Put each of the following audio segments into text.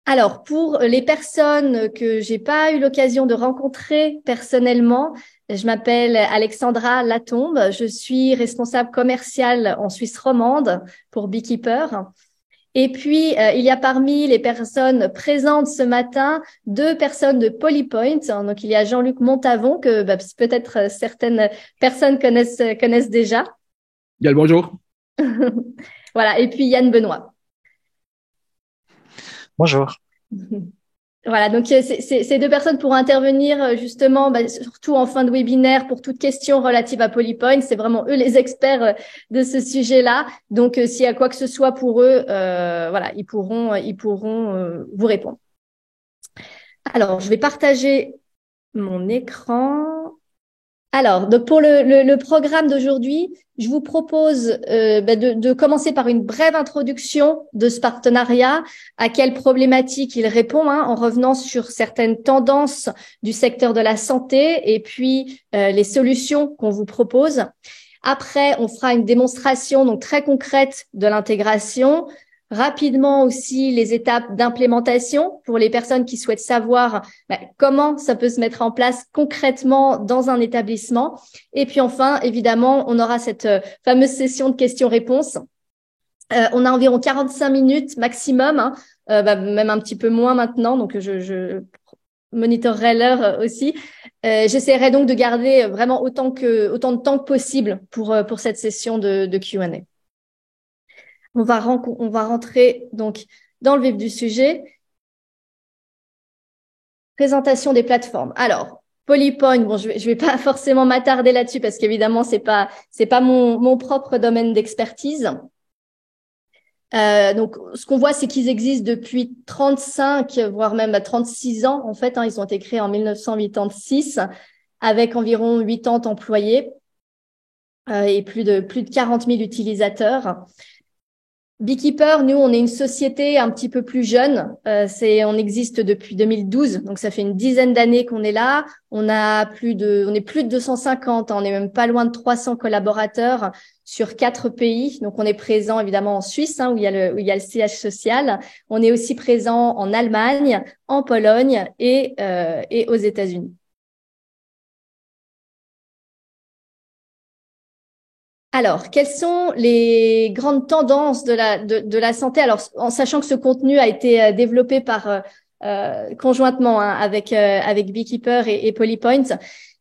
Alors, pour les personnes que j'ai pas eu l'occasion de rencontrer personnellement, je m'appelle Alexandra Latombe. Je suis responsable commerciale en Suisse romande pour Beekeeper. Et puis, il y a parmi les personnes présentes ce matin 2 personnes de Polypoint. Donc, il y a Jean-Luc Montavon que peut-être certaines personnes connaissent déjà. Bien le bonjour. Voilà. Et puis Yann Benoît. Bonjour. Voilà, donc ces 2 personnes pourront intervenir justement, surtout en fin de webinaire pour toute question relative à Polypoint. C'est vraiment eux les experts de ce sujet-là. Donc, s'il y a quoi que ce soit pour eux, voilà, ils pourront vous répondre. Alors, je vais partager mon écran. Alors, donc pour le programme d'aujourd'hui, je vous propose de commencer par une brève introduction de ce partenariat, à quelles problématiques il répond, en revenant sur certaines tendances du secteur de la santé et puis les solutions qu'on vous propose. Après, on fera une démonstration donc très concrète de l'intégration. Rapidement aussi les étapes d'implémentation pour les personnes qui souhaitent savoir comment ça peut se mettre en place concrètement dans un établissement. Et puis enfin, évidemment, on aura cette fameuse session de questions-réponses. On a environ 45 minutes maximum, même un petit peu moins maintenant, donc je monitorerai l'heure aussi. J'essaierai donc de garder vraiment autant de temps que possible pour cette session de Q&A. On va rentrer donc dans le vif du sujet. Présentation des plateformes. Alors, Polypoint, bon, je vais pas forcément m'attarder là-dessus parce qu'évidemment, c'est pas mon propre domaine d'expertise. Donc, ce qu'on voit, c'est qu'ils existent depuis 35, voire même 36 ans. En fait, ils ont été créés en 1986 avec environ 80 employés et plus de 40 000 utilisateurs. Beekeeper, nous, on est une société un petit peu plus jeune. On existe depuis 2012, donc ça fait une dizaine d'années qu'on est là. On est plus de 250, on est même pas loin de 300 collaborateurs sur 4 pays. Donc, on est présent évidemment en Suisse, où il y a le siège social. On est aussi présent en Allemagne, en Pologne et aux États-Unis. Alors, quelles sont les grandes tendances de la santé? Alors, en sachant que ce contenu a été développé par conjointement avec Beekeeper et Polypoint,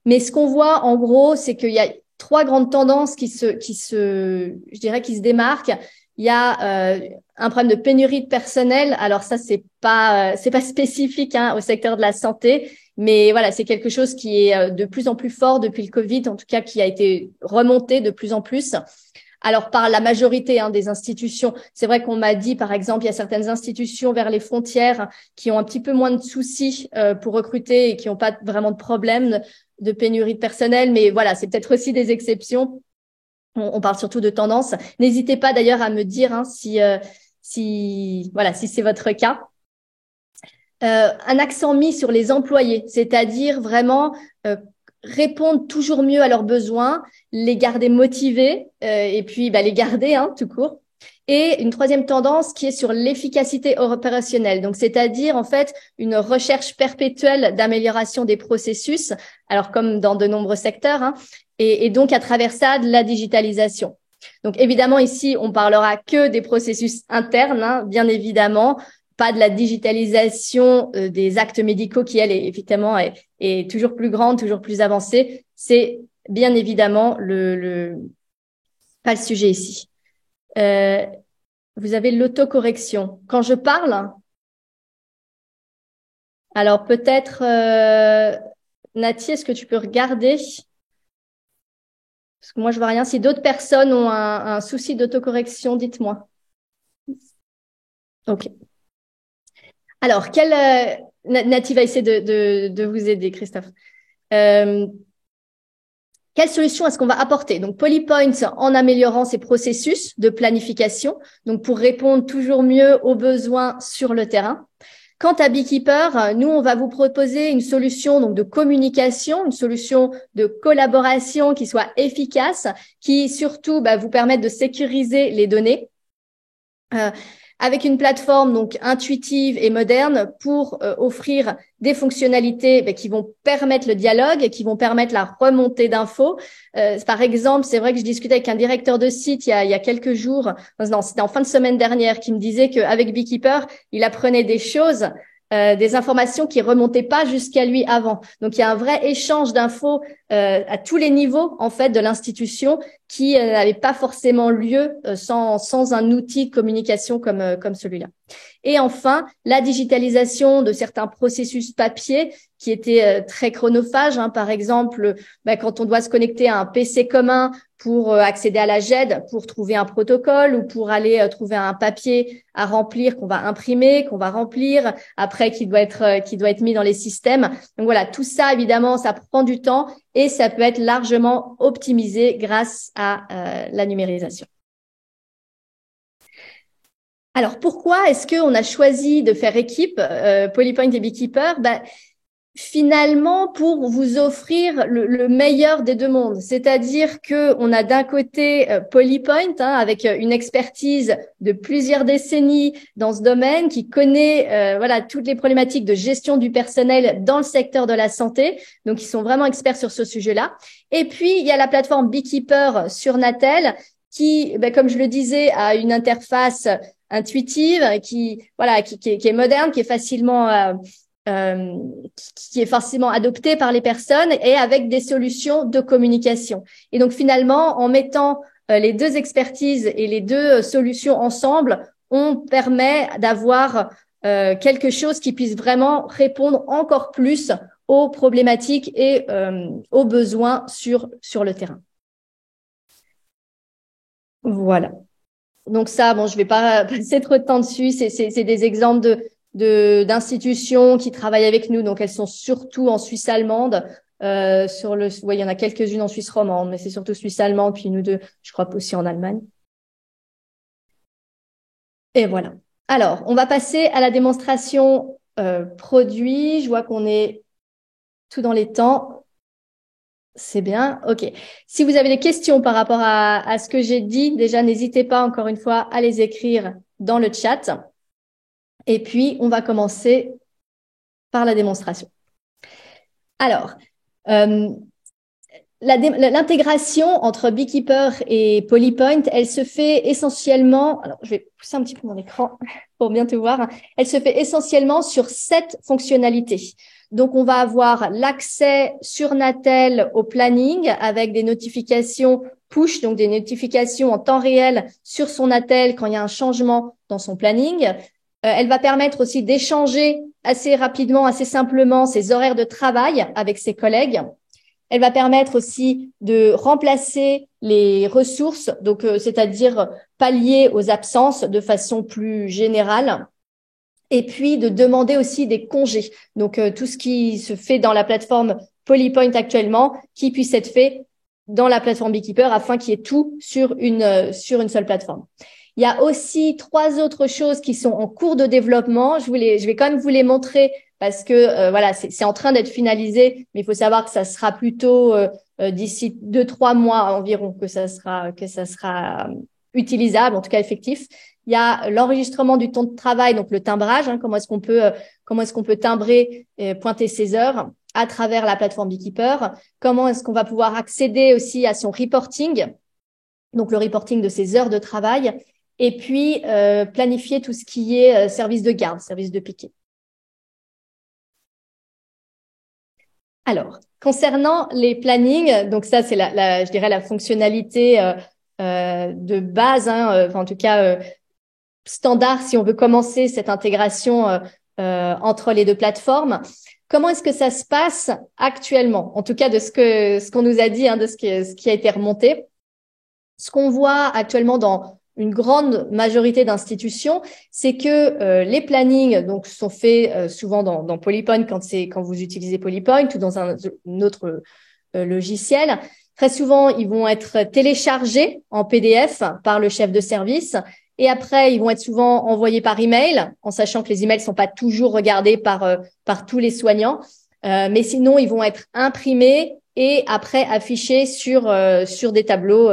mais ce qu'on voit en gros, c'est qu'il y a 3 grandes tendances je dirais, qui se démarquent. Il y a un problème de pénurie de personnel. Alors ça, c'est pas spécifique au secteur de la santé. Mais voilà, c'est quelque chose qui est de plus en plus fort depuis le Covid, en tout cas qui a été remonté de plus en plus. Alors par la majorité des institutions, c'est vrai qu'on m'a dit par exemple, il y a certaines institutions vers les frontières qui ont un petit peu moins de soucis pour recruter et qui n'ont pas vraiment de problème de pénurie de personnel. Mais voilà, c'est peut-être aussi des exceptions. On parle surtout de tendance. N'hésitez pas d'ailleurs à me dire si c'est votre cas. Un accent mis sur les employés, c'est-à-dire vraiment répondre toujours mieux à leurs besoins, les garder motivés et puis les garder tout court. Et une troisième tendance qui est sur l'efficacité opérationnelle, donc c'est-à-dire en fait une recherche perpétuelle d'amélioration des processus, alors comme dans de nombreux secteurs, et donc à travers ça de la digitalisation. Donc évidemment ici on parlera que des processus internes, bien évidemment, pas de la digitalisation des actes médicaux qui, elle, effectivement, est toujours plus grande, toujours plus avancée. C'est bien évidemment pas le sujet ici. Vous avez l'autocorrection. Quand je parle, alors peut-être, Nati, est-ce que tu peux regarder? Parce que moi, je vois rien. Si d'autres personnes ont un souci d'autocorrection, dites-moi. OK. Alors, Nati va essayer de vous aider, Christophe. Quelle solution est-ce qu'on va apporter? Donc, Polypoint en améliorant ses processus de planification, donc pour répondre toujours mieux aux besoins sur le terrain. Quant à Beekeeper, nous, on va vous proposer une solution donc de communication, une solution de collaboration qui soit efficace, qui surtout vous permette de sécuriser les données. avec une plateforme donc intuitive et moderne pour offrir des fonctionnalités qui vont permettre le dialogue et qui vont permettre la remontée d'infos. Par exemple, c'est vrai que je discutais avec un directeur de site il y a quelques jours, non, c'était en fin de semaine dernière, qui me disait qu'avec Beekeeper, il apprenait des choses, des informations qui remontaient pas jusqu'à lui avant. Donc, il y a un vrai échange d'infos à tous les niveaux en fait de l'institution qui n'avait pas forcément lieu sans un outil de communication comme celui-là. Et enfin, la digitalisation de certains processus papier qui étaient très chronophages. Par exemple, quand on doit se connecter à un PC commun pour accéder à la GED, pour trouver un protocole ou pour aller trouver un papier à remplir qu'on va imprimer, qu'on va remplir, après qui doit être mis dans les systèmes. Donc voilà, tout ça, évidemment, ça prend du temps et ça peut être largement optimisé grâce à la numérisation. Alors, pourquoi est-ce qu'on a choisi de faire équipe, Polypoint et Beekeeper? Finalement, pour vous offrir le meilleur des deux mondes. C'est-à-dire que on a d'un côté Polypoint, avec une expertise de plusieurs décennies dans ce domaine, qui connaît toutes les problématiques de gestion du personnel dans le secteur de la santé. Donc, ils sont vraiment experts sur ce sujet-là. Et puis, il y a la plateforme Beekeeper sur Natel, qui, comme je le disais, a une interface intuitive, qui est moderne, qui est facilement adoptée par les personnes et avec des solutions de communication. Et donc finalement, en mettant les deux expertises et les deux solutions ensemble, on permet d'avoir quelque chose qui puisse vraiment répondre encore plus aux problématiques et aux besoins sur le terrain. Voilà. Donc ça, je vais pas passer trop de temps dessus. C'est des exemples d'institutions qui travaillent avec nous. Donc elles sont surtout en Suisse allemande. Il y en a quelques-unes en Suisse romande, mais c'est surtout Suisse allemande, puis nous deux, je crois aussi en Allemagne. Et voilà. Alors, on va passer à la démonstration produit. Je vois qu'on est tout dans les temps. C'est bien, ok. Si vous avez des questions par rapport à ce que j'ai dit, déjà, n'hésitez pas encore une fois à les écrire dans le chat. Et puis, on va commencer par la démonstration. Alors, l'intégration entre Beekeeper et Polypoint, elle se fait essentiellement, alors je vais pousser un petit peu mon écran pour bien te voir, elle se fait essentiellement sur 7 fonctionnalités. Donc, on va avoir l'accès sur Natel au planning avec des notifications push, donc des notifications en temps réel sur son Natel quand il y a un changement dans son planning. Elle va permettre aussi d'échanger assez rapidement, assez simplement ses horaires de travail avec ses collègues. Elle va permettre aussi de remplacer les ressources, donc c'est-à-dire pallier aux absences de façon plus générale. Et puis de demander aussi des congés. Donc tout ce qui se fait dans la plateforme Polypoint actuellement, qui puisse être fait dans la plateforme Beekeeper afin qu'il y ait tout sur une seule plateforme. Il y a aussi 3 autres choses qui sont en cours de développement. Je vais quand même vous les montrer parce que c'est en train d'être finalisé, mais il faut savoir que ça sera plutôt d'ici 2-3 mois environ que ça sera utilisable, en tout cas effectif. Il y a l'enregistrement du temps de travail, donc le timbrage, comment est-ce qu'on peut timbrer et pointer ses heures à travers la plateforme Beekeeper. Comment est-ce qu'on va pouvoir accéder aussi à son reporting, donc le reporting de ses heures de travail. Et puis, planifier tout ce qui est service de garde, service de piquet. Alors, concernant les plannings, donc ça, c'est je dirais la fonctionnalité de base, en tout cas standard si on veut commencer cette intégration entre les deux plateformes. Comment est-ce que ça se passe actuellement? En tout cas, de ce qu'on nous a dit, de ce qui a été remonté. Ce qu'on voit actuellement dans une grande majorité d'institutions, c'est que les plannings donc sont faits souvent dans Polypoint quand vous utilisez Polypoint ou dans un autre logiciel. Très souvent, ils vont être téléchargés en PDF par le chef de service et après, ils vont être souvent envoyés par email, en sachant que les emails sont pas toujours regardés par tous les soignants, mais sinon, ils vont être imprimés et après affichés sur des tableaux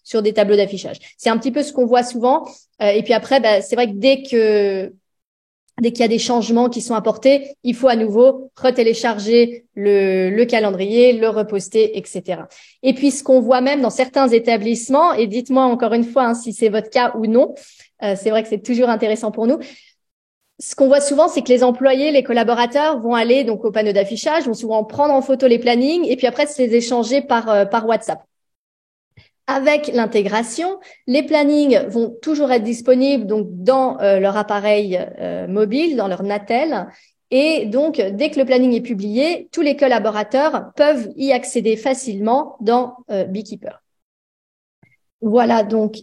sur des tableaux d'affichage. C'est un petit peu ce qu'on voit souvent. Et puis après, c'est vrai que dès qu'il y a des changements qui sont apportés, il faut à nouveau retélécharger le calendrier, le reposter, etc. Et puis, ce qu'on voit même dans certains établissements, et dites-moi encore une fois si c'est votre cas ou non, c'est vrai que c'est toujours intéressant pour nous. Ce qu'on voit souvent, c'est que les employés, les collaborateurs vont aller donc au panneau d'affichage, vont souvent prendre en photo les plannings et puis après se les échanger par WhatsApp. Avec l'intégration, les plannings vont toujours être disponibles donc dans leur appareil mobile, dans leur Natel. Et donc, dès que le planning est publié, tous les collaborateurs peuvent y accéder facilement dans Beekeeper. Voilà donc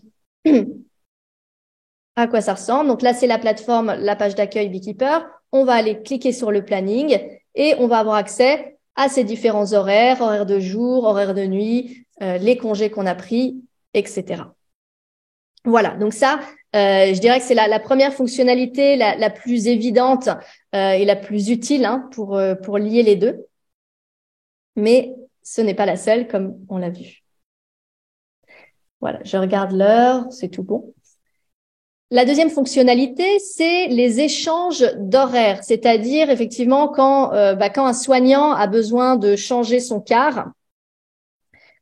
à quoi ça ressemble. Donc là, c'est la plateforme, la page d'accueil Beekeeper. On va aller cliquer sur le planning et on va avoir accès à ces différents horaires, horaires de jour, horaires de nuit, les congés qu'on a pris, etc. Voilà, donc ça, je dirais que c'est la première fonctionnalité la plus évidente et la plus utile pour lier les deux. Mais ce n'est pas la seule, comme on l'a vu. Voilà, je regarde l'heure, c'est tout bon. La deuxième fonctionnalité, c'est les échanges d'horaires, c'est-à-dire effectivement quand un soignant a besoin de changer son quart,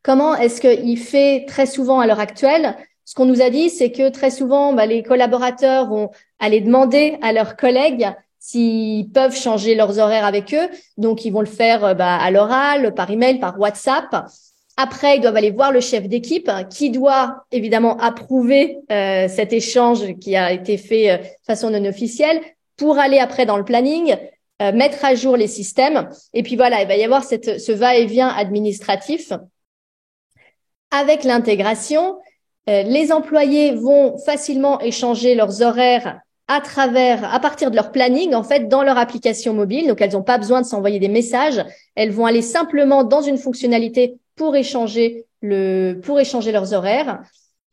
comment est-ce qu'il fait très souvent à l'heure actuelle? Ce qu'on nous a dit, c'est que très souvent, les collaborateurs vont aller demander à leurs collègues s'ils peuvent changer leurs horaires avec eux. Donc, ils vont le faire à l'oral, par email, par WhatsApp. Après, ils doivent aller voir le chef d'équipe qui doit évidemment approuver cet échange qui a été fait de façon non officielle pour aller après dans le planning, mettre à jour les systèmes. Et puis voilà, il va y avoir ce va-et-vient administratif. Avec l'intégration, les employés vont facilement échanger leurs horaires à partir de leur planning, en fait, dans leur application mobile. Donc, elles n'ont pas besoin de s'envoyer des messages. Elles vont aller simplement dans une fonctionnalité pour échanger leurs horaires.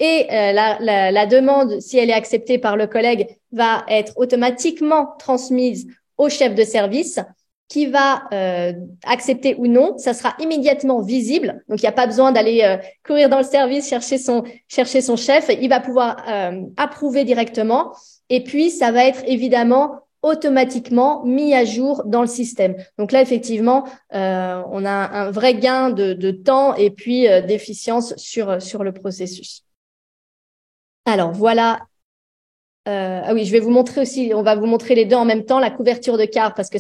Et la demande, si elle est acceptée par le collègue, va être automatiquement transmise au chef de service qui va accepter ou non. Ça sera immédiatement visible. Donc, il n'y a pas besoin d'aller courir dans le service, chercher son chef. Il va pouvoir approuver directement. Et puis, ça va être évidemment automatiquement mis à jour dans le système. Donc là, effectivement, on a un vrai gain de temps et puis d'efficience sur le processus. Alors, voilà. Oui, je vais vous montrer aussi, on va vous montrer les deux en même temps, la couverture de quart, parce que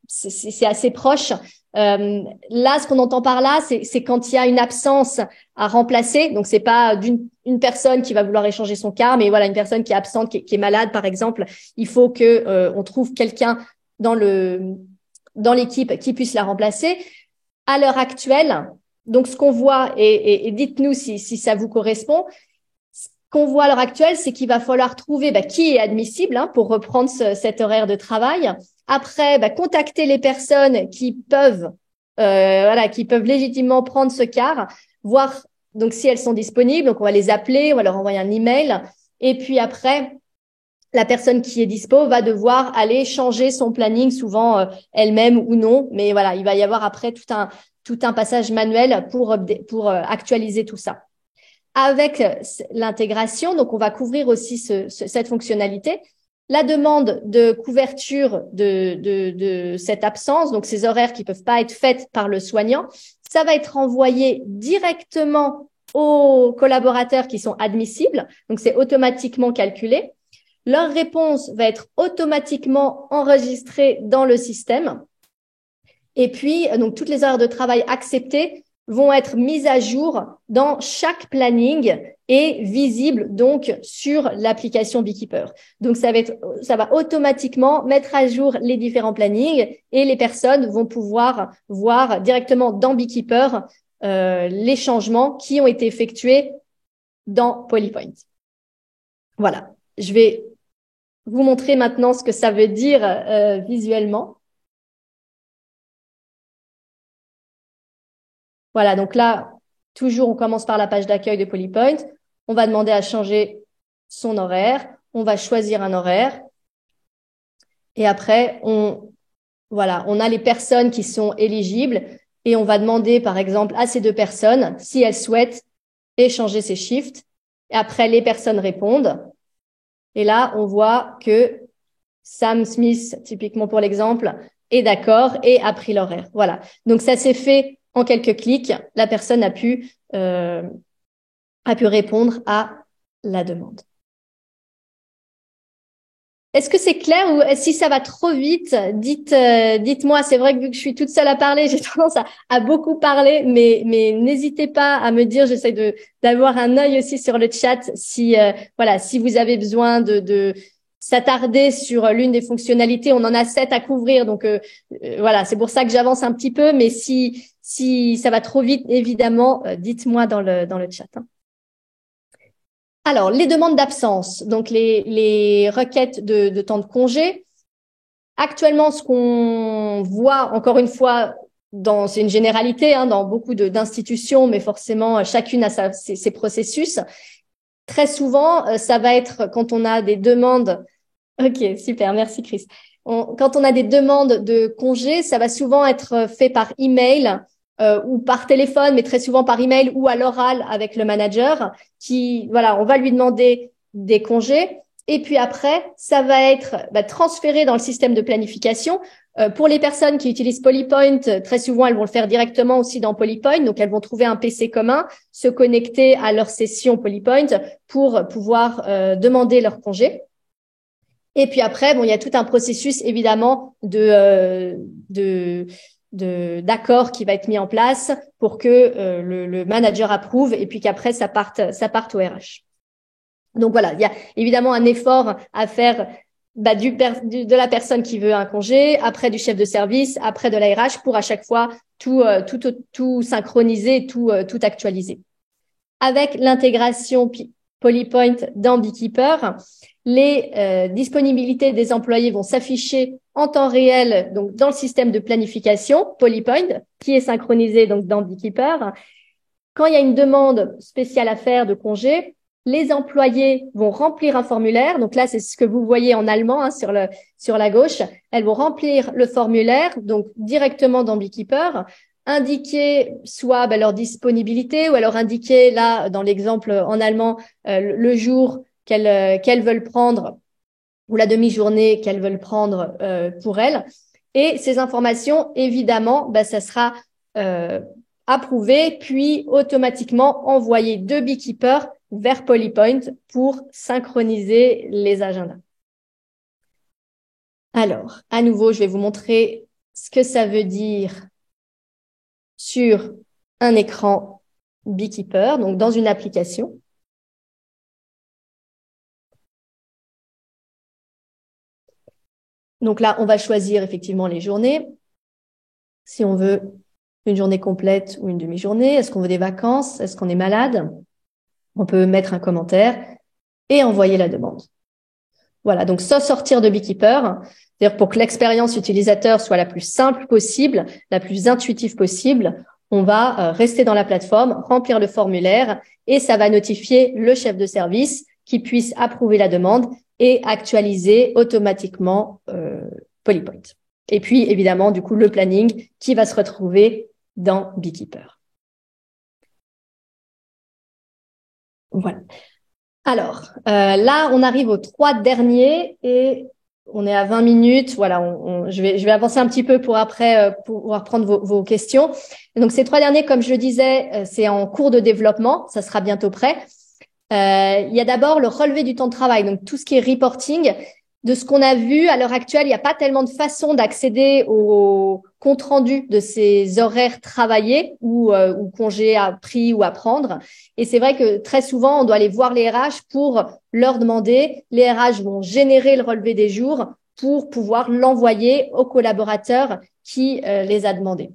c'est assez proche. Là, ce qu'on entend par là, c'est quand il y a une absence à remplacer. Donc, c'est pas une personne qui va vouloir échanger son quart, mais voilà, une personne qui est absente, qui est malade, par exemple. Il faut que on trouve quelqu'un dans l'équipe qui puisse la remplacer. À l'heure actuelle, donc ce qu'on voit, et dites-nous si ça vous correspond. Qu'on voit à l'heure actuelle, c'est qu'il va falloir trouver qui est admissible pour reprendre cet horaire de travail. Après, contacter les personnes qui peuvent légitimement prendre ce quart, voir donc si elles sont disponibles. Donc on va les appeler, on va leur envoyer un email. Et puis après, la personne qui est dispo va devoir aller changer son planning, souvent elle-même ou non. Mais voilà, il va y avoir après tout un passage manuel pour actualiser tout ça. Avec l'intégration, donc on va couvrir aussi cette fonctionnalité. La demande de couverture de cette absence, donc ces horaires qui peuvent pas être faites par le soignant, ça va être envoyé directement aux collaborateurs qui sont admissibles. Donc c'est automatiquement calculé. Leur réponse va être automatiquement enregistrée dans le système. Et puis, donc toutes les heures de travail acceptées vont être mises à jour dans chaque planning et visibles donc sur l'application Beekeeper. Donc ça va automatiquement mettre à jour les différents plannings et les personnes vont pouvoir voir directement dans Beekeeper les changements qui ont été effectués dans Polypoint. Voilà, je vais vous montrer maintenant ce que ça veut dire visuellement. Voilà, donc là, toujours, on commence par la page d'accueil de Polypoint. On va demander à changer son horaire. On va choisir un horaire. Et après, on a les personnes qui sont éligibles et on va demander, par exemple, à ces deux personnes si elles souhaitent échanger ses shifts. Et après, les personnes répondent. Et là, on voit que Sam Smith, typiquement pour l'exemple, est d'accord et a pris l'horaire. Voilà. Donc, ça s'est fait en quelques clics. La personne a pu répondre à la demande. Est-ce que c'est clair ou si ça va trop vite, dites-moi. C'est vrai que vu que je suis toute seule à parler, j'ai tendance à beaucoup parler, mais n'hésitez pas à me dire. J'essaie d'avoir un œil aussi sur le chat si voilà, si vous avez besoin de s'attarder sur l'une des fonctionnalités. On en a 7 à couvrir, donc voilà, c'est pour ça que j'avance un petit peu. Mais si ça va trop vite, évidemment, dites-moi dans le chat. Hein. Alors, les demandes d'absence, donc les requêtes de temps de congé. Actuellement, ce qu'on voit, encore une fois, c'est une généralité hein, dans beaucoup d'institutions, mais forcément, chacune a ses processus. Très souvent, ça va être quand on a des demandes. Ok, super, merci Chris. Quand on a des demandes de congé, ça va souvent être fait par email ou par téléphone, mais très souvent par email ou à l'oral avec le manager voilà, on va lui demander des congés. Et puis après, ça va être transféré dans le système de planification. Pour les personnes qui utilisent Polypoint, très souvent, elles vont le faire directement aussi dans Polypoint. Donc, elles vont trouver un PC commun, se connecter à leur session Polypoint pour pouvoir demander leur congé. Et puis après, bon, il y a tout un processus évidemment d'accord qui va être mis en place pour que le manager approuve et puis qu'après ça parte au RH. Donc voilà, il y a évidemment un effort à faire de la personne qui veut un congé, après du chef de service, après de la RH pour à chaque fois tout synchroniser, tout actualiser. Avec l'intégration Polypoint dans Beekeeper, les disponibilités des employés vont s'afficher en temps réel donc dans le système de planification Polypoint qui est synchronisé donc dans Beekeeper. Quand il y a une demande spéciale à faire de congé, les employés vont remplir un formulaire. Donc là, c'est ce que vous voyez en allemand hein, sur la gauche. Elles vont remplir le formulaire donc directement dans Beekeeper, indiquer soit leur disponibilité ou alors indiquer là dans l'exemple en allemand le jour qu'elles veulent prendre ou la demi-journée qu'elles veulent prendre pour elles. Et ces informations, évidemment, ça sera approuvé puis automatiquement envoyé de Beekeeper vers Polypoint pour synchroniser les agendas. Alors, à nouveau, je vais vous montrer ce que ça veut dire sur un écran Beekeeper, donc dans une application. Donc là, on va choisir effectivement les journées. Si on veut une journée complète ou une demi-journée, est-ce qu'on veut des vacances, est-ce qu'on est malade? On peut mettre un commentaire et envoyer la demande. Voilà, donc sans sortir de Beekeeper, c'est-à-dire pour que l'expérience utilisateur soit la plus simple possible, la plus intuitive possible, on va rester dans la plateforme, remplir le formulaire et ça va notifier le chef de service qui puisse approuver la demande et actualiser automatiquement Polypoint. Et puis, évidemment, du coup, le planning qui va se retrouver dans Beekeeper. Voilà. Alors, là, on arrive aux 3 derniers et on est à 20 minutes. Voilà, je vais avancer un petit peu pour après pouvoir prendre vos questions. Et donc, ces 3 derniers, comme je le disais, c'est en cours de développement. Ça sera bientôt prêt. Il y a d'abord le relevé du temps de travail, donc tout ce qui est reporting. De ce qu'on a vu à l'heure actuelle, il n'y a pas tellement de façon d'accéder au compte rendu de ces horaires travaillés ou congés à pris ou à prendre. Et c'est vrai que très souvent, on doit aller voir les RH pour leur demander. Les RH vont générer le relevé des jours pour pouvoir l'envoyer aux collaborateurs qui les a demandés.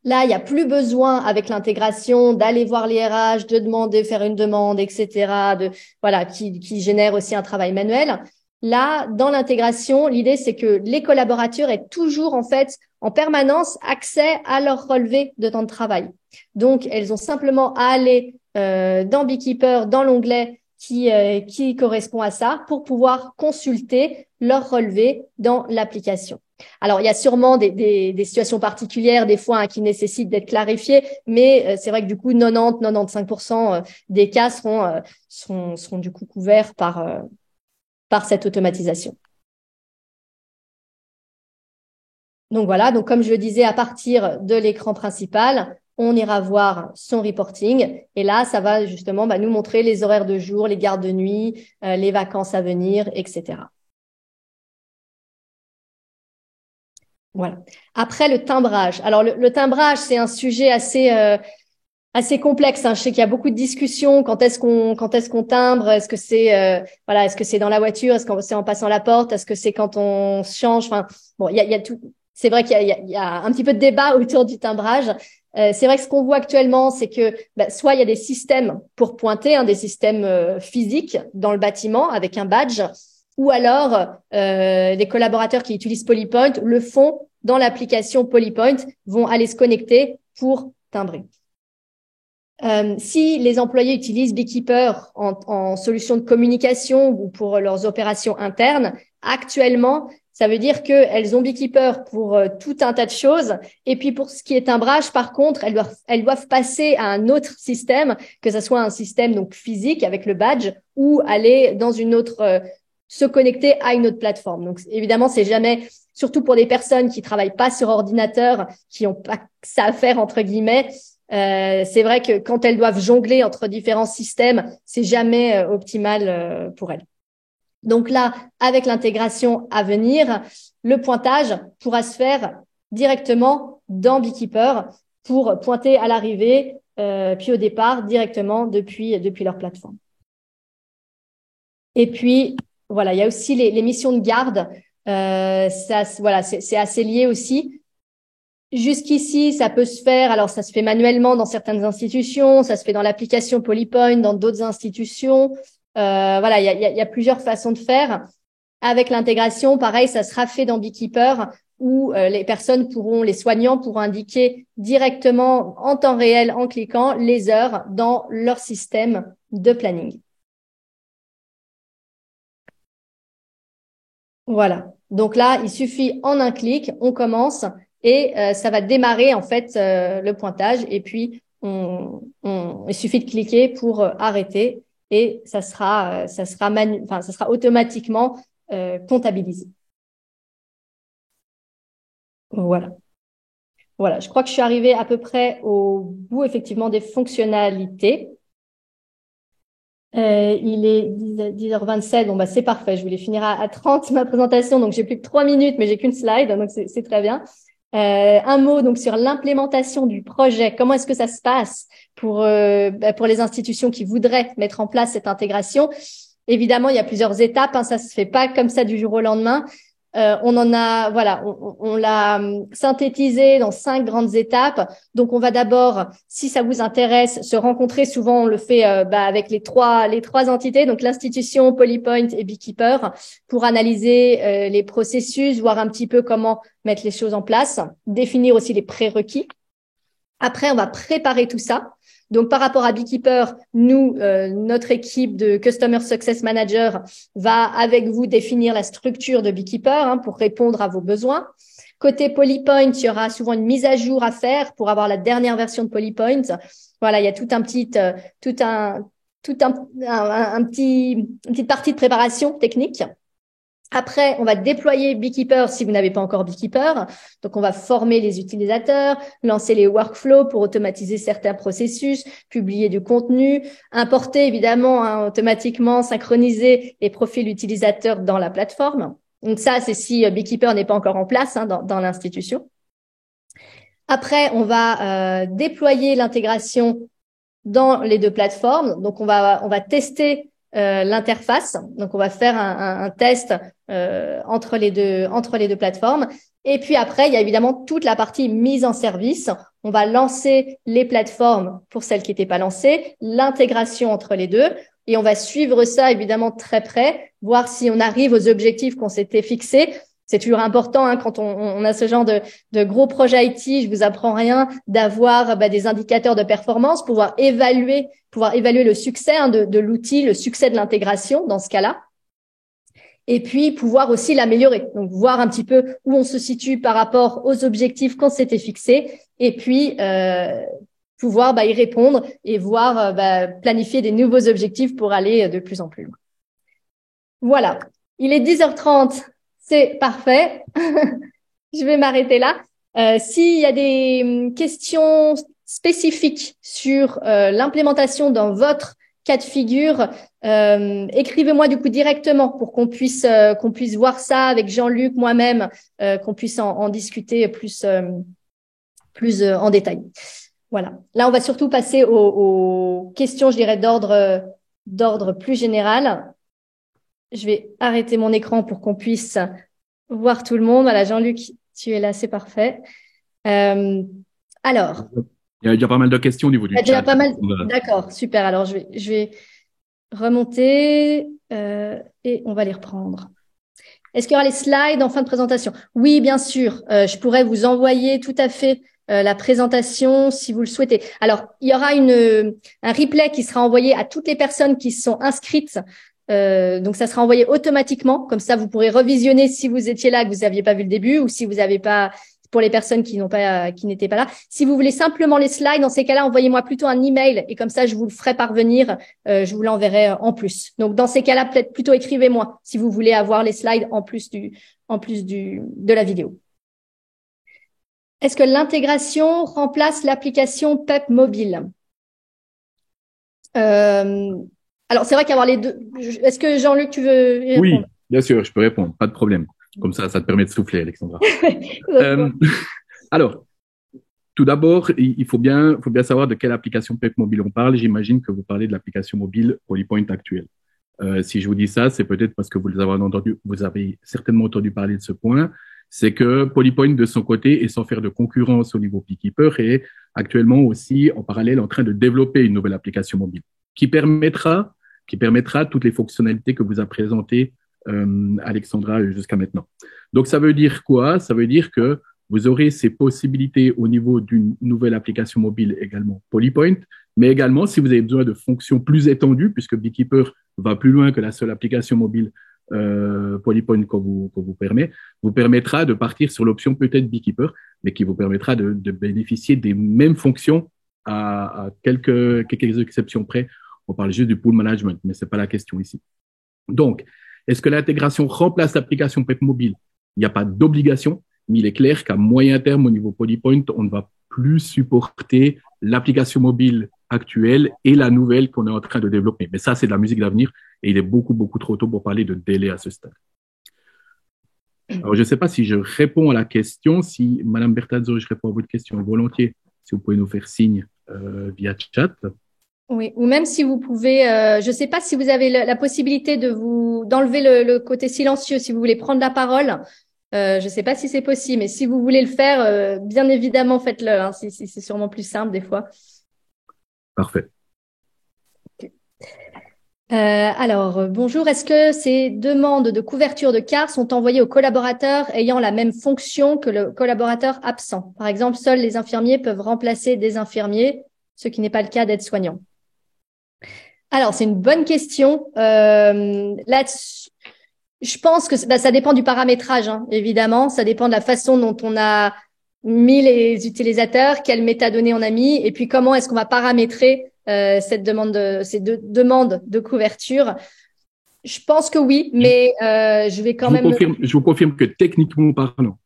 Là, il n'y a plus besoin avec l'intégration d'aller voir les RH, de demander, faire une demande, etc. Voilà, qui génère aussi un travail manuel. Là, dans l'intégration, l'idée, c'est que les collaborateurs aient toujours, en fait, en permanence, accès à leur relevé de temps de travail. Donc, elles ont simplement à aller dans Beekeeper, dans l'onglet qui correspond à ça, pour pouvoir consulter leur relevé dans l'application. Alors, il y a sûrement des situations particulières, des fois, qui nécessitent d'être clarifiées, mais c'est vrai que du coup, 90-95% des cas seront du coup couverts par cette automatisation. Donc voilà, donc comme je le disais, à partir de l'écran principal, on ira voir son reporting. Et là, ça va justement nous montrer les horaires de jour, les gardes de nuit, les vacances à venir, etc. Voilà. Après, le timbrage. Alors, le timbrage, c'est un sujet assez complexe. Je sais qu'il y a beaucoup de discussions. Quand est-ce qu'on timbre? Est-ce que c'est est-ce que c'est dans la voiture? Est-ce que c'est en passant la porte? Est-ce que c'est quand on change? Enfin, bon, il y a tout. C'est vrai qu'il y a un petit peu de débat autour du timbrage. C'est vrai que ce qu'on voit actuellement, c'est que soit il y a des systèmes pour pointer, des systèmes physiques dans le bâtiment avec un badge, ou alors des collaborateurs qui utilisent Polypoint le font dans l'application Polypoint, vont aller se connecter pour timbrer. Si les employés utilisent Beekeeper en solution de communication ou pour leurs opérations internes, actuellement, ça veut dire qu'elles ont Beekeeper pour tout un tas de choses. Et puis pour ce qui est timbrage, par contre, elles doivent passer à un autre système, que ce soit un système donc physique avec le badge ou aller dans une autre, se connecter à une autre plateforme. Donc évidemment, c'est jamais, surtout pour des personnes qui travaillent pas sur ordinateur, qui ont pas ça à faire entre guillemets. C'est vrai que quand elles doivent jongler entre différents systèmes, c'est jamais optimal pour elles. Donc là, avec l'intégration à venir, le pointage pourra se faire directement dans Beekeeper pour pointer à l'arrivée, puis au départ directement depuis leur plateforme. Et puis voilà, il y a aussi les missions de garde. C'est assez lié aussi. Jusqu'ici, ça peut se faire. Alors, ça se fait manuellement dans certaines institutions, ça se fait dans l'application Polypoint, dans d'autres institutions. Il y a plusieurs façons de faire. Avec l'intégration, pareil, ça sera fait dans Beekeeper où les soignants pourront indiquer directement en temps réel, en cliquant, les heures dans leur système de planning. Voilà. Donc là, il suffit en un clic, on commence et ça va démarrer en fait le pointage et puis il suffit de cliquer pour arrêter et ça sera automatiquement comptabilisé. Voilà. Voilà, je crois que je suis arrivée à peu près au bout effectivement des fonctionnalités. Il est 10h27. Bon, c'est parfait. Je voulais finir à 30 ma présentation. Donc, j'ai plus que 3 minutes, mais j'ai qu'une slide. Donc, c'est très bien. Un mot donc sur l'implémentation du projet. Comment est-ce que ça se passe pour les institutions qui voudraient mettre en place cette intégration? Évidemment, il y a plusieurs étapes. Ça se fait pas comme ça du jour au lendemain. On l'a synthétisé dans 5 grandes étapes. Donc, on va d'abord, si ça vous intéresse, se rencontrer. Souvent, on le fait avec les trois entités, donc l'institution, Polypoint et Beekeeper, pour analyser les processus, voir un petit peu comment mettre les choses en place, définir aussi les prérequis. Après, on va préparer tout ça. Donc, par rapport à Beekeeper, notre équipe de Customer Success Manager va avec vous définir la structure de Beekeeper pour répondre à vos besoins. Côté Polypoint, il y aura souvent une mise à jour à faire pour avoir la dernière version de Polypoint. Voilà, il y a une petite partie de préparation technique. Après, on va déployer Beekeeper si vous n'avez pas encore Beekeeper. Donc, on va former les utilisateurs, lancer les workflows pour automatiser certains processus, publier du contenu, importer évidemment automatiquement, synchroniser les profils utilisateurs dans la plateforme. Donc, ça, c'est si Beekeeper n'est pas encore en place dans l'institution. Après, on va déployer l'intégration dans les deux plateformes. Donc, on va tester l'interface. Donc, on va faire un test entre les deux plateformes. Et puis après, il y a évidemment toute la partie mise en service. On va lancer les plateformes pour celles qui n'étaient pas lancées, l'intégration entre les deux. Et on va suivre ça évidemment très près, voir si on arrive aux objectifs qu'on s'était fixés. C'est toujours important quand on a ce genre de gros projets IT, je vous apprends rien, d'avoir des indicateurs de performance, pouvoir évaluer le succès de l'outil, le succès de l'intégration dans ce cas-là. et puis pouvoir aussi l'améliorer. Donc, voir un petit peu où on se situe par rapport aux objectifs qu'on s'était fixés et puis pouvoir y répondre et voir planifier des nouveaux objectifs pour aller de plus en plus loin. Voilà, il est 10h30, c'est parfait. Je vais m'arrêter là. S'il y a des questions spécifiques sur l'implémentation dans votre cas de figure, écrivez-moi du coup directement pour qu'on puisse voir ça avec Jean-Luc, moi-même, qu'on puisse en discuter plus en détail. Voilà. Là, on va surtout passer aux questions, je dirais, d'ordre plus général. Je vais arrêter mon écran pour qu'on puisse voir tout le monde. Voilà, Jean-Luc, tu es là, c'est parfait. Alors. Il y a déjà pas mal de questions au niveau du chat. Il y a déjà pas mal. D'accord, super. Alors, je vais remonter et on va les reprendre. Est-ce qu'il y aura les slides en fin de présentation? Oui, bien sûr. Je pourrais vous envoyer tout à fait la présentation si vous le souhaitez. Alors, il y aura un replay qui sera envoyé à toutes les personnes qui sont inscrites. Donc, ça sera envoyé automatiquement. Comme ça, vous pourrez revisionner si vous étiez là, que vous n'aviez pas vu le début, ou si vous n'avez pas, pour les personnes qui n'étaient pas là. Si vous voulez simplement les slides, dans ces cas-là, envoyez-moi plutôt un email et comme ça, je vous le ferai parvenir. Je vous l'enverrai en plus. Donc, dans ces cas-là, peut-être plutôt écrivez-moi si vous voulez avoir les slides en plus de la vidéo. Est-ce que l'intégration remplace l'application PEP mobile? Alors, c'est vrai qu'avoir les deux. Est-ce que Jean-Luc, tu veux y répondre? Oui, bien sûr, je peux répondre, pas de problème. Comme ça te permet de souffler, Alexandra. Alors, tout d'abord, il faut bien savoir de quelle application PEP mobile on parle. J'imagine que vous parlez de l'application mobile Polypoint actuelle. Si je vous dis ça, c'est peut-être parce que vous avez certainement entendu parler de ce point. C'est que Polypoint, de son côté, et sans faire de concurrence au niveau Beekeeper, est actuellement aussi en parallèle en train de développer une nouvelle application mobile qui permettra toutes les fonctionnalités que vous a présentées Alexandra jusqu'à maintenant. Donc, ça veut dire quoi? Ça veut dire que vous aurez ces possibilités au niveau d'une nouvelle application mobile également Polypoint, mais également si vous avez besoin de fonctions plus étendues, puisque Beekeeper va plus loin que la seule application mobile Polypoint qu'on vous permettra de partir sur l'option peut-être Beekeeper, mais qui vous permettra de bénéficier des mêmes fonctions à quelques exceptions près. On parle juste du pool management, mais c'est pas la question ici. Donc, est-ce que l'intégration remplace l'application PEP mobile? Il n'y a pas d'obligation, mais il est clair qu'à moyen terme, au niveau Polypoint, on ne va plus supporter l'application mobile actuelle et la nouvelle qu'on est en train de développer. Mais ça, c'est de la musique d'avenir et il est beaucoup, beaucoup trop tôt pour parler de délai à ce stade. Alors, je ne sais pas si je réponds à la question. Si Madame Bertazzo, je réponds à votre question volontiers, si vous pouvez nous faire signe via chat. Oui, ou même si vous pouvez, je ne sais pas si vous avez la possibilité d'enlever le côté silencieux, si vous voulez prendre la parole. Je ne sais pas si c'est possible, mais si vous voulez le faire, bien évidemment, faites-le. Hein, c'est sûrement plus simple des fois. Parfait. Okay. Alors, bonjour. Est-ce que ces demandes de couverture de CAR sont envoyées aux collaborateurs ayant la même fonction que le collaborateur absent? Par exemple, seuls les infirmiers peuvent remplacer des infirmiers, ce qui n'est pas le cas d'aides-soignants. Alors, c'est une bonne question. Là, je pense que ça dépend du paramétrage, hein, évidemment. Ça dépend de la façon dont on a mis les utilisateurs, quelles métadonnées on a mis, et puis comment est-ce qu'on va paramétrer ces deux demandes de couverture. Je pense que oui, mais je vais quand même. Je vous confirme que techniquement parlant,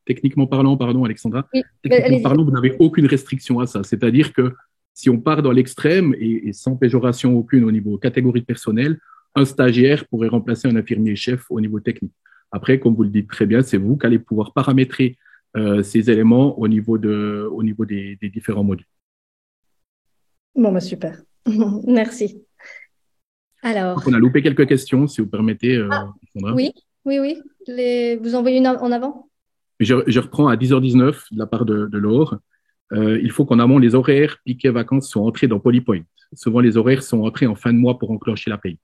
Alexandra, oui, techniquement parlant, vous n'avez aucune restriction à ça. C'est-à-dire que si on part dans l'extrême et sans péjoration aucune au niveau catégorie personnelle, un stagiaire pourrait remplacer un infirmier chef au niveau technique. Après, comme vous le dites très bien, c'est vous qui allez pouvoir paramétrer ces éléments au niveau des différents modules. Bon, bah super. Merci. Alors. Donc, on a loupé quelques questions, si vous permettez. Oui. Vous envoyez une en avant? Je reprends à 10h19 de la part de Laure. Il faut qu'en amont, les horaires piquets vacances soient entrés dans Polypoint. Souvent, les horaires sont entrés en fin de mois pour enclencher la paye.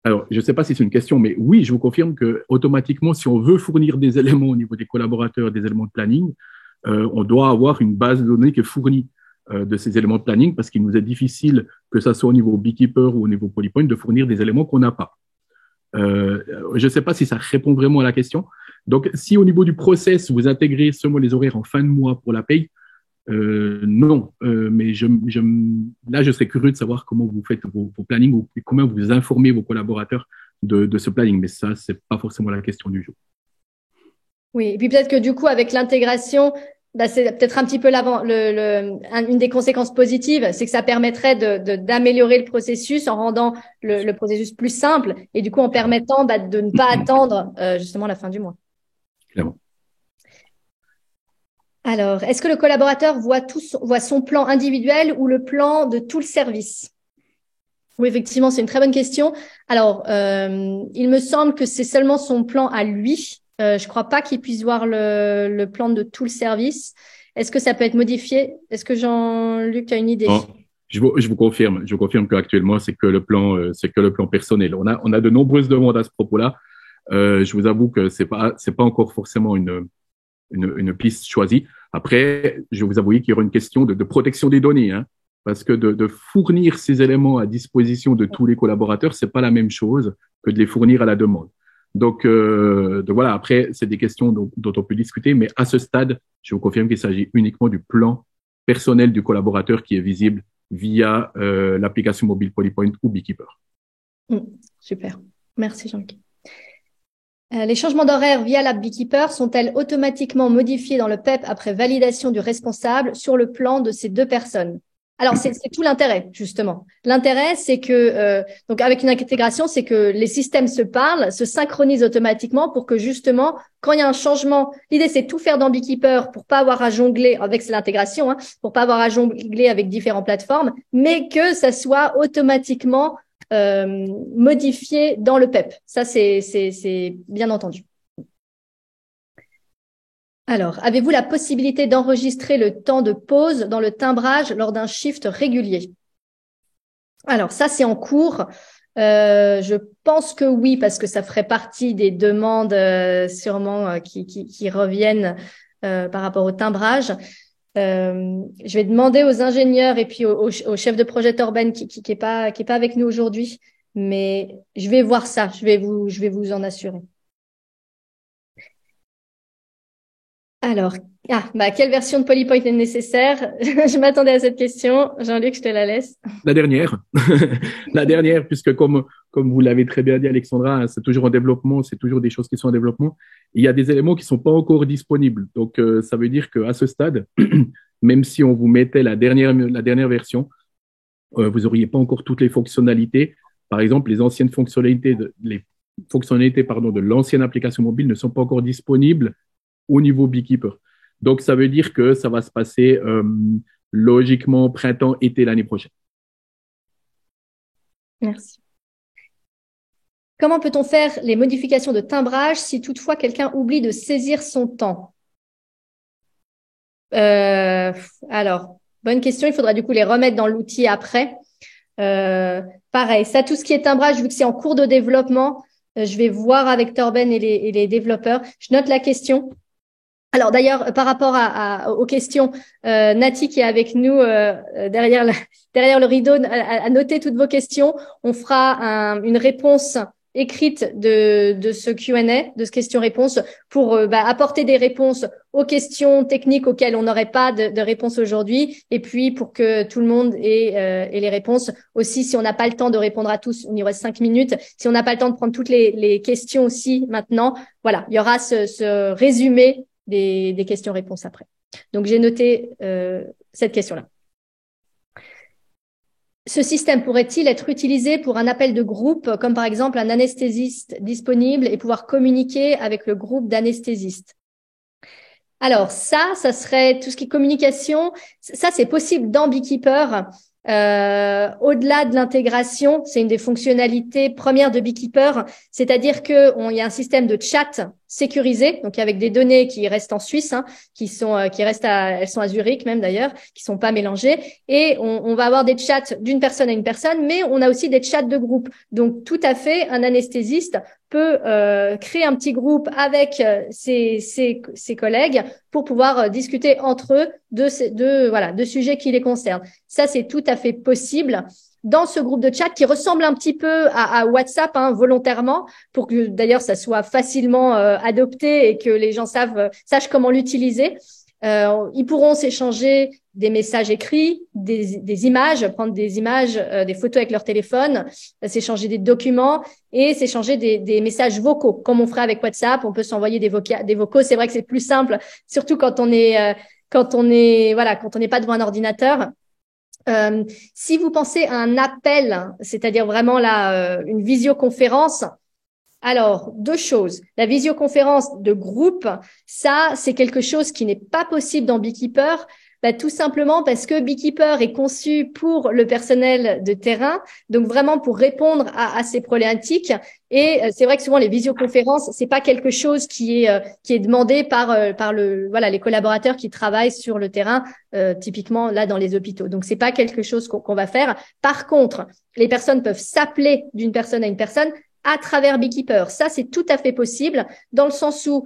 Alors, je ne sais pas si c'est une question, mais oui, je vous confirme que automatiquement, si on veut fournir des éléments au niveau des collaborateurs, des éléments de planning, on doit avoir une base de données qui est fournie de ces éléments de planning parce qu'il nous est difficile, que ça soit au niveau Beekeeper ou au niveau Polypoint, de fournir des éléments qu'on n'a pas. Je ne sais pas si ça répond vraiment à la question. Donc, si au niveau du process, vous intégrez seulement les horaires en fin de mois pour la paye, non. Mais là, je serais curieux de savoir comment vous faites vos plannings ou comment vous informez vos collaborateurs de ce planning. Mais ça, c'est pas forcément la question du jour. Oui, et puis peut-être que du coup, avec l'intégration, bah, c'est peut-être un petit peu une des conséquences positives, c'est que ça permettrait d'améliorer le processus en rendant le processus plus simple et du coup en permettant de ne pas attendre justement la fin du mois. Clairement. Alors, est-ce que le collaborateur voit son plan individuel ou le plan de tout le service? Oui, effectivement, c'est une très bonne question. Alors, il me semble que c'est seulement son plan à lui. Je crois pas qu'il puisse voir le plan de tout le service. Est-ce que ça peut être modifié? Est-ce que Jean-Luc a une idée? Non, je vous confirme. Je vous confirme qu'actuellement, c'est que le plan personnel. On a de nombreuses demandes à ce propos-là. Je vous avoue que c'est pas encore forcément une piste choisie. Après, je vais vous avouer qu'il y aura une question de protection des données, hein, parce que de fournir ces éléments à disposition de tous les collaborateurs, c'est pas la même chose que de les fournir à la demande. Donc voilà, après, c'est des questions dont on peut discuter, mais à ce stade, je vous confirme qu'il s'agit uniquement du plan personnel du collaborateur qui est visible via l'application mobile Polypoint ou Beekeeper. Super. Merci Jean-Luc. Les changements d'horaire via l'app Beekeeper sont-elles automatiquement modifiés dans le PEP après validation du responsable sur le plan de ces deux personnes? Alors, c'est tout l'intérêt, justement. L'intérêt, c'est que, donc avec une intégration, c'est que les systèmes se parlent, se synchronisent automatiquement pour que, justement, quand il y a un changement, l'idée, c'est de tout faire dans Beekeeper pour pas avoir à jongler, avec l'intégration, hein, pour pas avoir à jongler avec différentes plateformes, mais que ça soit automatiquement modifié dans le PEP. Ça, c'est bien entendu. Alors, avez-vous la possibilité d'enregistrer le temps de pause dans le timbrage lors d'un shift régulier? Alors, ça, c'est en cours. Je pense que oui, parce que ça ferait partie des demandes sûrement qui reviennent par rapport au timbrage. Je vais demander aux ingénieurs et puis au chef de projet Torben qui est pas avec nous aujourd'hui, mais je vais voir ça. Je vais vous en assurer. Alors, quelle version de Polypoint est nécessaire? Je m'attendais à cette question. Jean-Luc, je te la laisse. La dernière, la dernière, puisque comme vous l'avez très bien dit, Alexandra, c'est toujours en développement, c'est toujours des choses qui sont en développement. Il y a des éléments qui sont pas encore disponibles. Donc, ça veut dire qu'à ce stade, même si on vous mettait la dernière version, vous auriez pas encore toutes les fonctionnalités. Par exemple, les anciennes fonctionnalités de l'ancienne application mobile ne sont pas encore disponibles au niveau Beekeeper. Donc, ça veut dire que ça va se passer logiquement printemps-été l'année prochaine. Merci. Comment peut-on faire les modifications de timbrage si toutefois quelqu'un oublie de saisir son temps? Alors, bonne question. Il faudra du coup les remettre dans l'outil après. Pareil, ça, tout ce qui est timbrage, vu que c'est en cours de développement, je vais voir avec Torben et les développeurs. Je note la question. Alors d'ailleurs, par rapport aux questions, Nati qui est avec nous derrière le rideau a noté toutes vos questions. On fera une réponse écrite de ce Q&A, de ce question-réponse, pour apporter des réponses aux questions techniques auxquelles on n'aurait pas de réponse aujourd'hui, et puis pour que tout le monde ait les réponses. Aussi, si on n'a pas le temps de répondre à tous, il y reste 5 minutes. Si on n'a pas le temps de prendre toutes les questions aussi maintenant, voilà, il y aura ce résumé des questions-réponses après. Donc, j'ai noté cette question-là. Ce système pourrait-il être utilisé pour un appel de groupe, comme par exemple un anesthésiste disponible et pouvoir communiquer avec le groupe d'anesthésistes? Alors, ça serait tout ce qui est communication. Ça, c'est possible dans Beekeeper. Au-delà de l'intégration, c'est une des fonctionnalités premières de Beekeeper, c'est-à-dire que il y a un système de chat sécurisé, donc avec des données qui restent en Suisse, hein, elles sont à Zurich même d'ailleurs, qui sont pas mélangées, et on va avoir des chats d'une personne à une personne, mais on a aussi des chats de groupe. Donc tout à fait, un anesthésiste peut créer un petit groupe avec ses collègues pour pouvoir discuter entre eux de sujets qui les concernent. Ça, c'est tout à fait possible. dans ce groupe de chat qui ressemble un petit peu à WhatsApp, hein, volontairement, pour que d'ailleurs ça soit facilement adopté et que les gens sachent comment l'utiliser. Ils pourront s'échanger des messages écrits, des images, prendre des images, des photos avec leur téléphone, s'échanger des documents et s'échanger des messages vocaux, comme on ferait avec WhatsApp. On peut s'envoyer des vocaux. C'est vrai que c'est plus simple, surtout quand on n'est pas devant un ordinateur. Si vous pensez à un appel, c'est-à-dire vraiment une visioconférence. Alors, deux choses. La visioconférence de groupe, ça, c'est quelque chose qui n'est pas possible dans Beekeeper, tout simplement parce que Beekeeper est conçu pour le personnel de terrain, donc vraiment pour répondre à ces problématiques. Et c'est vrai que souvent les visioconférences, c'est pas quelque chose qui est demandé par les collaborateurs qui travaillent sur le terrain, typiquement là dans les hôpitaux. Donc c'est pas quelque chose qu'on va faire. Par contre, les personnes peuvent s'appeler d'une personne à une personne à travers Beekeeper. Ça, c'est tout à fait possible dans le sens où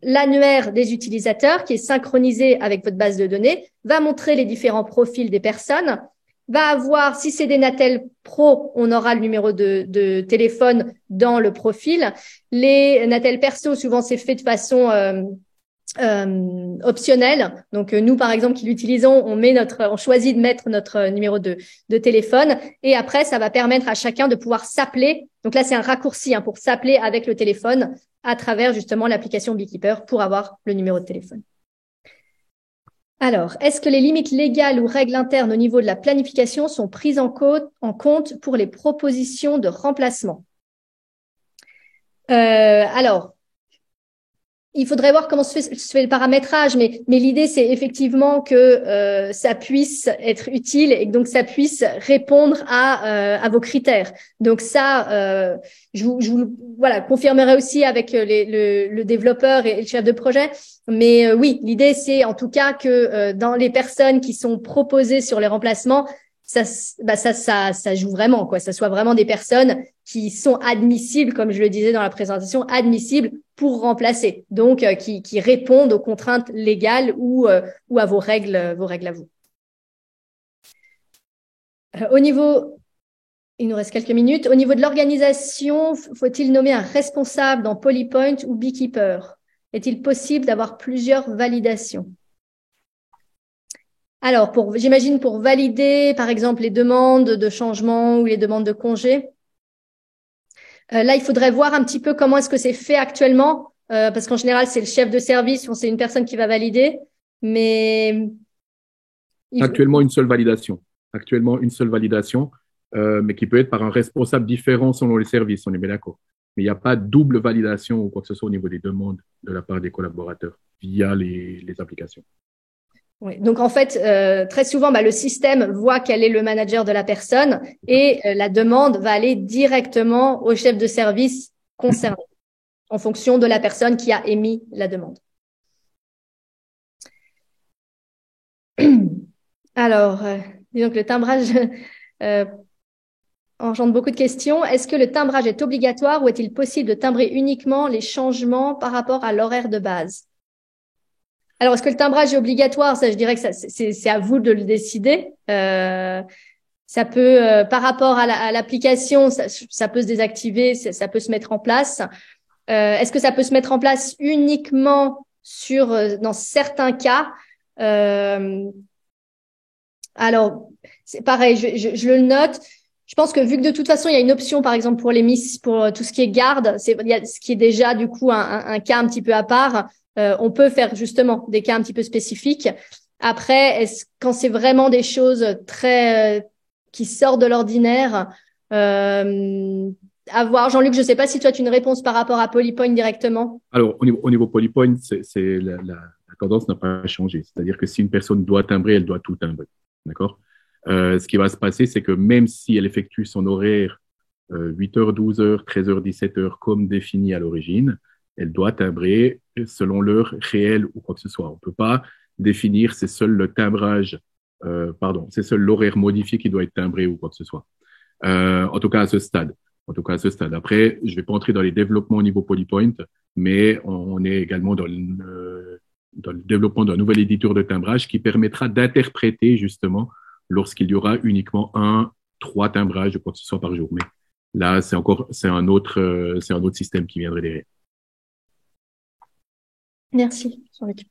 l'annuaire des utilisateurs, qui est synchronisé avec votre base de données, va montrer les différents profils des personnes, va avoir, si c'est des Natel Pro, on aura le numéro de téléphone dans le profil. Les Natel Perso, souvent, c'est fait de façon optionnelle. Donc, nous, par exemple, qui l'utilisons, on choisit de mettre notre numéro de téléphone. Et après, ça va permettre à chacun de pouvoir s'appeler. Donc là, c'est un raccourci pour s'appeler avec le téléphone à travers justement l'application Beekeeper pour avoir le numéro de téléphone. Alors, est-ce que les limites légales ou règles internes au niveau de la planification sont prises en compte pour les propositions de remplacement? Alors, il faudrait voir comment se fait le paramétrage, mais l'idée, c'est effectivement que ça puisse être utile et que donc ça puisse répondre à vos critères. Donc ça, je vous confirmerai aussi avec le développeur et le chef de projet. Mais oui, l'idée, c'est en tout cas que dans les personnes qui sont proposées sur les remplacements, ça joue vraiment, quoi. Ça soit vraiment des personnes qui sont admissibles, comme je le disais dans la présentation, admissibles pour remplacer. Donc, qui répondent aux contraintes légales ou à vos règles à vous. Il nous reste quelques minutes. Au niveau de l'organisation, faut-il nommer un responsable dans Polypoint ou Beekeeper? Est-il possible d'avoir plusieurs validations? Alors, j'imagine pour valider, par exemple, les demandes de changement ou les demandes de congé. Là, il faudrait voir un petit peu comment est-ce que c'est fait actuellement, parce qu'en général, c'est le chef de service ou c'est une personne qui va valider. Mais Actuellement, une seule validation. Mais qui peut être par un responsable différent selon les services, on est bien d'accord. Mais il n'y a pas double validation ou quoi que ce soit au niveau des demandes de la part des collaborateurs via les applications. Oui. Donc, en fait, très souvent, le système voit quel est le manager de la personne et la demande va aller directement au chef de service concerné en fonction de la personne qui a émis la demande. Alors, disons que le timbrage engendre beaucoup de questions. Est-ce que le timbrage est obligatoire ou est-il possible de timbrer uniquement les changements par rapport à l'horaire de base? Alors, est-ce que le timbrage est obligatoire? Ça, je dirais que c'est à vous de le décider. Ça peut, par rapport à l'application, ça peut se désactiver, ça peut se mettre en place. Est-ce que ça peut se mettre en place uniquement dans certains cas? Alors, c'est pareil, je le note. Je pense que vu que de toute façon, il y a une option, par exemple, pour pour tout ce qui est garde, ce qui est déjà, du coup, un cas un petit peu à part. On peut faire justement des cas un petit peu spécifiques. Après, quand c'est vraiment des choses qui sortent de l'ordinaire, à voir. Jean-Luc, je ne sais pas si toi tu as une réponse par rapport à Polypoint directement. Alors, au niveau Polypoint, la tendance n'a pas changé. C'est-à-dire que si une personne doit timbrer, elle doit tout timbrer. D'accord? Ce qui va se passer, c'est que même si elle effectue son horaire 8h, 12h, 13h, 17h comme défini à l'origine, elle doit timbrer selon l'heure réelle ou quoi que ce soit. On ne peut pas définir c'est seul le timbrage, c'est seul l'horaire modifié qui doit être timbré ou quoi que ce soit. En tout cas à ce stade. Après, je ne vais pas entrer dans les développements au niveau Polypoint, mais on est également dans le développement d'un nouvel éditeur de timbrage qui permettra d'interpréter justement lorsqu'il y aura uniquement un 3 timbrages de quoi que ce soit par jour. Mais là, c'est un autre système qui viendrait derrière. Merci, Jean-Luc.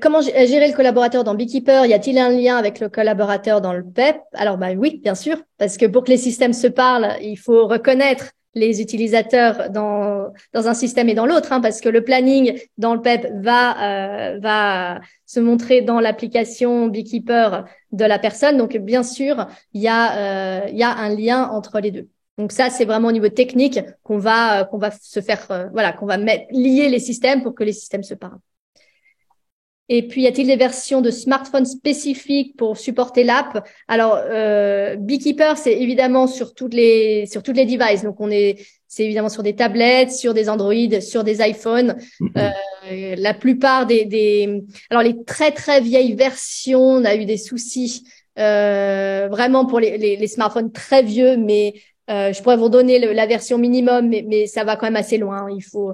Comment gérer le collaborateur dans Beekeeper? Y a-t-il un lien avec le collaborateur dans le PEP? Alors, oui, bien sûr, parce que pour que les systèmes se parlent, il faut reconnaître les utilisateurs dans un système et dans l'autre, hein, parce que le planning dans le PEP va se montrer dans l'application Beekeeper de la personne. Donc, bien sûr, il y a un lien entre les deux. Donc ça, c'est vraiment au niveau technique qu'on va se faire, qu'on va lier les systèmes pour que les systèmes se parlent. Et puis, y a-t-il des versions de smartphones spécifiques pour supporter l'app? Alors, Beekeeper, c'est évidemment sur toutes les devices. Donc, c'est évidemment sur des tablettes, sur des Android, sur des iPhones. La plupart alors les très très vieilles versions, on a eu des soucis vraiment pour les smartphones très vieux, mais je pourrais vous donner la version minimum, mais ça va quand même assez loin. Il faut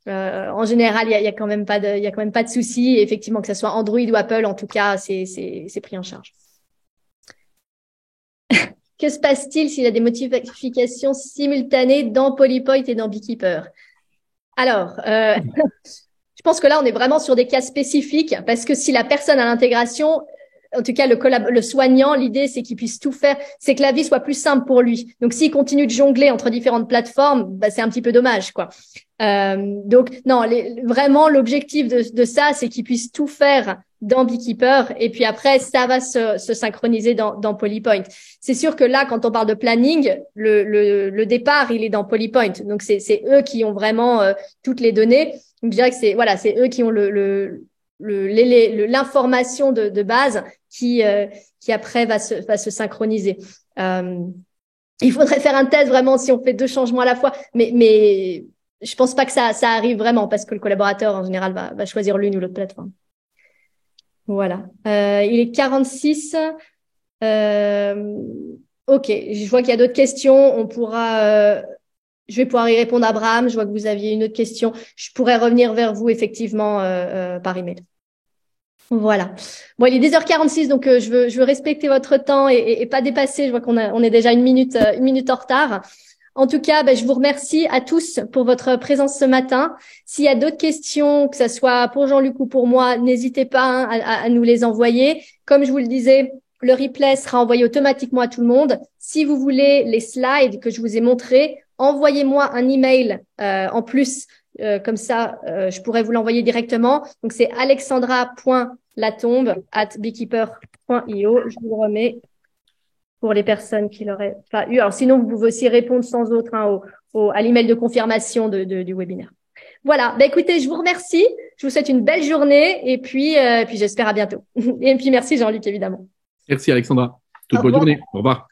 en général, il y a quand même pas de souci. Effectivement, que ce soit Android ou Apple, en tout cas, c'est pris en charge. Que se passe-t-il s'il y a des modifications simultanées dans Polypoint et dans Beekeeper? Alors, je pense que là, on est vraiment sur des cas spécifiques parce que si la personne a l'intégration, en tout cas, le soignant, l'idée, c'est qu'il puisse tout faire, c'est que la vie soit plus simple pour lui. Donc, s'il continue de jongler entre différentes plateformes, c'est un petit peu dommage, quoi. Donc, non, vraiment, l'objectif de ça, c'est qu'il puisse tout faire dans Beekeeper et puis après, ça va se synchroniser dans Polypoint. C'est sûr que là, quand on parle de planning, le départ, il est dans Polypoint. Donc, c'est eux qui ont vraiment toutes les données. Donc, je dirais que c'est eux qui ont l'information de base qui après va se synchroniser. Il faudrait faire un test vraiment si on fait 2 changements à la fois, mais je pense pas que ça arrive vraiment parce que le collaborateur en général va choisir l'une ou l'autre plateforme. Voilà. Il est 46. Ok, je vois qu'il y a d'autres questions. Je vais pouvoir y répondre à Abraham. Je vois que vous aviez une autre question. Je pourrais revenir vers vous effectivement par email. Voilà. Bon, il est 10h46, donc je veux respecter votre temps et pas dépasser. Je vois on est déjà une minute en retard. En tout cas, je vous remercie à tous pour votre présence ce matin. S'il y a d'autres questions, que ce soit pour Jean-Luc ou pour moi, n'hésitez pas à nous les envoyer. Comme je vous le disais, le replay sera envoyé automatiquement à tout le monde. Si vous voulez les slides que je vous ai montrés, envoyez-moi un email en plus. Comme ça, je pourrais vous l'envoyer directement. Donc, c'est alexandra.latombe@beekeeper.io. Je vous le remets pour les personnes qui l'auraient pas eu. Alors, sinon, vous pouvez aussi répondre sans autre à l'email de confirmation du webinaire. Voilà. Écoutez, je vous remercie. Je vous souhaite une belle journée et puis j'espère à bientôt. Et puis, merci Jean-Luc, évidemment. Merci Alexandra. Toute bonne journée. Au revoir.